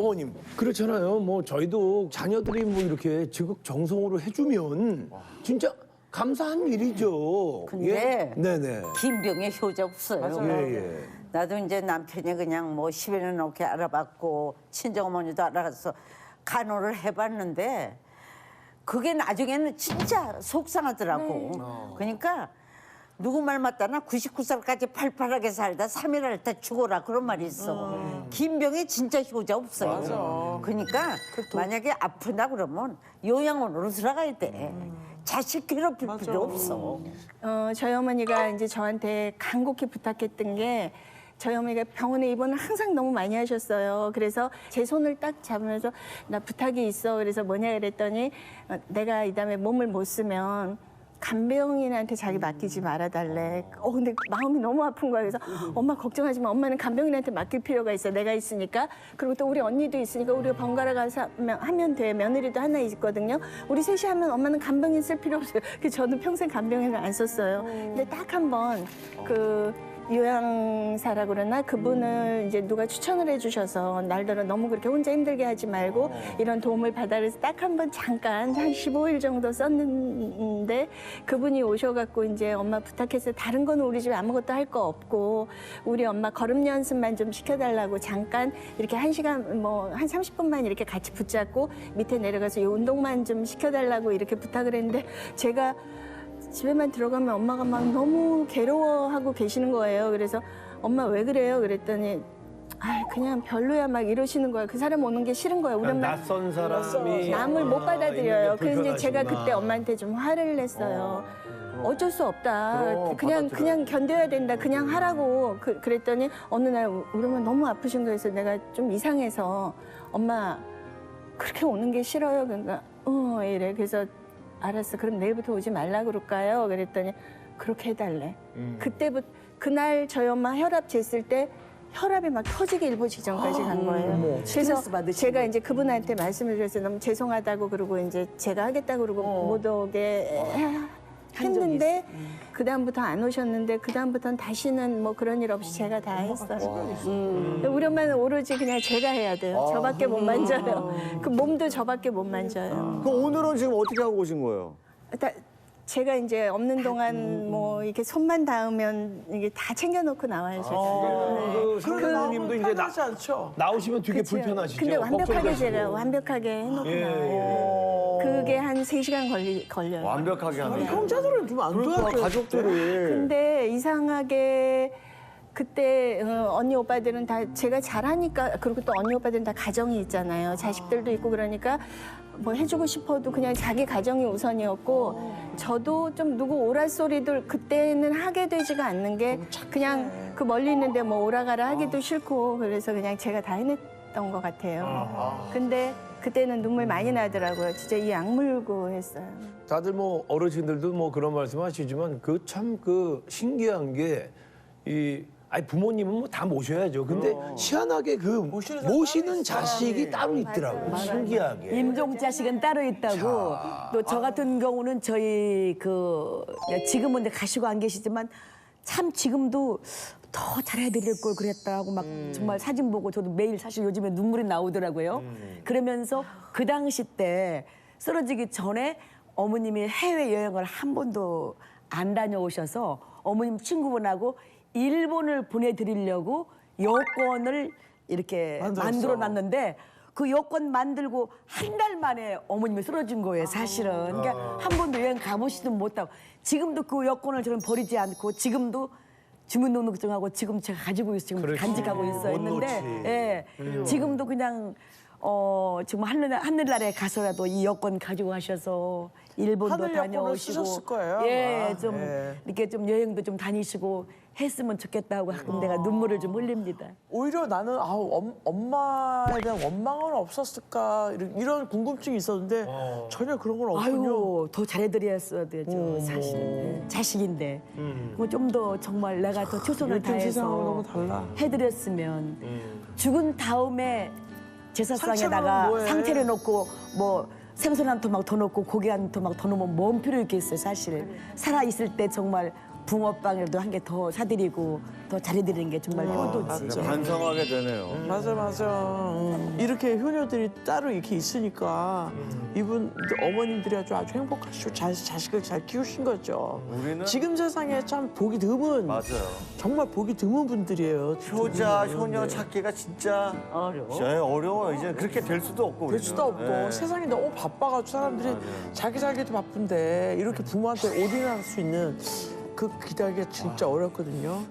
어머님 그렇잖아요. 뭐 저희도 자녀들이 뭐 이렇게 지극정성으로 해주면 진짜 감사한 일이죠. 근데 예? 네네. 김병에 효자 없어요. 예. 나도 이제 남편이 그냥 뭐 10년 넘게 알아봤고 친정어머니도 알아가서 간호를 해봤는데 그게 나중에는 진짜 속상하더라고. 그러니까 누구 말 맞다나 99살까지 팔팔하게 살다 3일 할 때 죽어라 그런 말이 있어. 김병에 진짜 효자 없어요. 맞아. 그러니까 만약에 아프다 그러면 요양원으로 들어가야 돼. 자식 괴롭힐 필요 없어. 저희 어머니가 이제 저한테 간곡히 부탁했던 게 저희 어머니가 병원에 입원을 항상 너무 많이 하셨어요. 그래서 제 손을 딱 잡으면서 나 부탁이 있어. 그래서 뭐냐 그랬더니 내가 이 다음에 몸을 못 쓰면 간병인한테 자기 맡기지 말아달래. 근데 마음이 너무 아픈 거야. 그래서 엄마 걱정하지 마. 엄마는 간병인한테 맡길 필요가 있어. 내가 있으니까. 그리고 또 우리 언니도 있으니까 우리가 번갈아 가서 하면 돼. 며느리도 하나 있거든요. 우리 셋이 하면 엄마는 간병인 쓸 필요 없어요. 그래서 저는 평생 간병인을 안 썼어요. 근데 딱 한 번 그 요양사라고 그러나 그분을 이제 누가 추천을 해주셔서 날더러 너무 그렇게 혼자 힘들게 하지 말고 이런 도움을 받아 그래서 딱 한 번 잠깐 한 15일 정도 썼는데 그분이 오셔갖고 이제 엄마 부탁해서 다른 거는 우리 집에 아무것도 할 거 없고 우리 엄마 걸음 연습만 좀 시켜달라고 잠깐 이렇게 1시간 뭐 한 30분만 이렇게 같이 붙잡고 밑에 내려가서 이 운동만 좀 시켜달라고 이렇게 부탁을 했는데 제가 집에만 들어가면 엄마가 막 너무 괴로워하고 계시는 거예요. 그래서 엄마 왜 그래요? 그랬더니 그냥 별로야 막 이러시는 거야. 그 사람 오는 게 싫은 거야. 우리 엄마 낯선 사람이 남을 못 받아들여요. 있는 게 그래서 이제 제가 불편하시구나. 그때 엄마한테 좀 화를 냈어요. 어쩔 수 없다. 그럼, 그냥 견뎌야 된다. 그냥 하라고. 그랬더니 어느 날 우리 엄마 너무 아프신 거에서 내가 좀 이상해서 엄마 그렇게 오는 게 싫어요. 그러니까 이래. 그래서 알았어. 그럼 내일부터 오지 말라 그럴까요? 그랬더니 그렇게 해달래. 그때부터 그날 저희 엄마 혈압 쟀을 때 혈압이 막 터지기 일보 직전까지 간 거예요. 그래서 제가 이제 그분한테 말씀을 드렸어요. 너무 죄송하다고 그러고 이제 제가 하겠다고 그러고 못 오게 했는데 그 다음부터 안 오셨는데 그 다음부터는 다시는 뭐 그런 일 없이 제가 다 했어요. 우리 엄마는 오로지 그냥 제가 해야 돼요. 저밖에 못 만져요. 그 몸도 저밖에 못 만져요. 그럼 오늘은 지금 어떻게 하고 오신 거예요? 제가 이제 없는 동안 뭐 이렇게 손만 닿으면 이게 다 챙겨놓고 나와요. 제가. 그 선생님도 이제 편하지 않죠? 나오시면 되게 그쵸. 불편하시죠. 근데 완벽하게 걱정되시고. 제가 완벽하게 해놓고 나와요. 그게 한 3시간 걸려요. 완벽하게 하는. 형제들은 좀 안 그러니까 도와줘요. 가족들이. 근데 이상하게 그때 언니 오빠들은 다 제가 잘하니까 그리고 또 언니 오빠들은 다 가정이 있잖아요. 자식들도 있고 그러니까 뭐 해주고 싶어도 그냥 자기 가정이 우선이었고 저도 좀 누구 오라 소리들 그때는 하게 되지가 않는 게 그냥 그 멀리 있는데 뭐 오라가라 하기도 싫고 그래서 그냥 제가 다 해냈던 것 같아요. 근데 그때는 눈물 많이 나더라고요. 진짜 이 악물고 했어요. 다들 뭐 어르신들도 뭐 그런 말씀하시지만 그 참 그 신기한 게 부모님은 뭐 다 모셔야죠. 근데 희한하게 그 모시는 자식이 따로 있더라고요. 신기하게. 임종 자식은 따로 있다고. 또 저 같은 경우는 저희 지금은 가시고 안 계시지만 참 지금도 더 잘해드릴 걸 그랬다고 막 정말 사진 보고 저도 매일 사실 요즘에 눈물이 나오더라고요. 그러면서 그 당시 때 쓰러지기 전에 어머님이 해외여행을 한 번도 안 다녀오셔서 어머님 친구분하고 일본을 보내드리려고 여권을 이렇게 만들어놨는데 그 여권 만들고 한 달 만에 어머님이 쓰러진 거예요, 사실은. 그러니까 한 번도 여행 가보시든 못하고 지금도 그 여권을 저는 버리지 않고 지금도 주민등록증하고 지금 제가 가지고 있어요. 지금 간직하고 있어 못 있는데 놓지. 지금도 그냥 지금 하늘나라에 가서라도 이 여권 가지고 가셔서 일본도 하늘 여권을 다녀오시고 쓰셨을 거예요. 좀 이렇게 좀 여행도 좀 다니시고 했으면 좋겠다고 가끔 내가 눈물을 좀 흘립니다. 오히려 나는 엄마에 대한 원망은 없었을까 이런 궁금증이 있었는데 전혀 그런 건 없군요. 아유 더 잘해드렸어야 되죠 사실은 자식인데 뭐 좀 더 정말 내가 더 최선을 요즘 세상하고 너무 다해서 달라. 해드렸으면 죽은 다음에 제사상에다가 상처는 뭐해? 상체를 놓고 뭐 생선 한 토막 더 넣고 고기 한 토막 더 넣으면 뭔 필요 있겠어요 사실. 살아 있을 때 정말 붕어빵이라도 한 개 더 사드리고 더 잘해드리는 게 정말 효도지. 맞아. 반성하게 되네요. 맞아 맞아. 이렇게 효녀들이 따로 이렇게 있으니까 이분 어머님들이 아주 행복하시고 자식을 잘 키우신 거죠. 우리는- 지금 세상에 참 보기 드문 맞아요. 정말 보기 드문 분들이에요. 효자, 효녀 찾기가 진짜 어려워요. 이제 그렇게 될 수도 없고. 될 수도 없고 네. 세상이 너무 바빠가지고 사람들이 자기 살기도 바쁜데 이렇게 부모한테 올인할 수 있는 그 기다리기가 진짜 어렵거든요.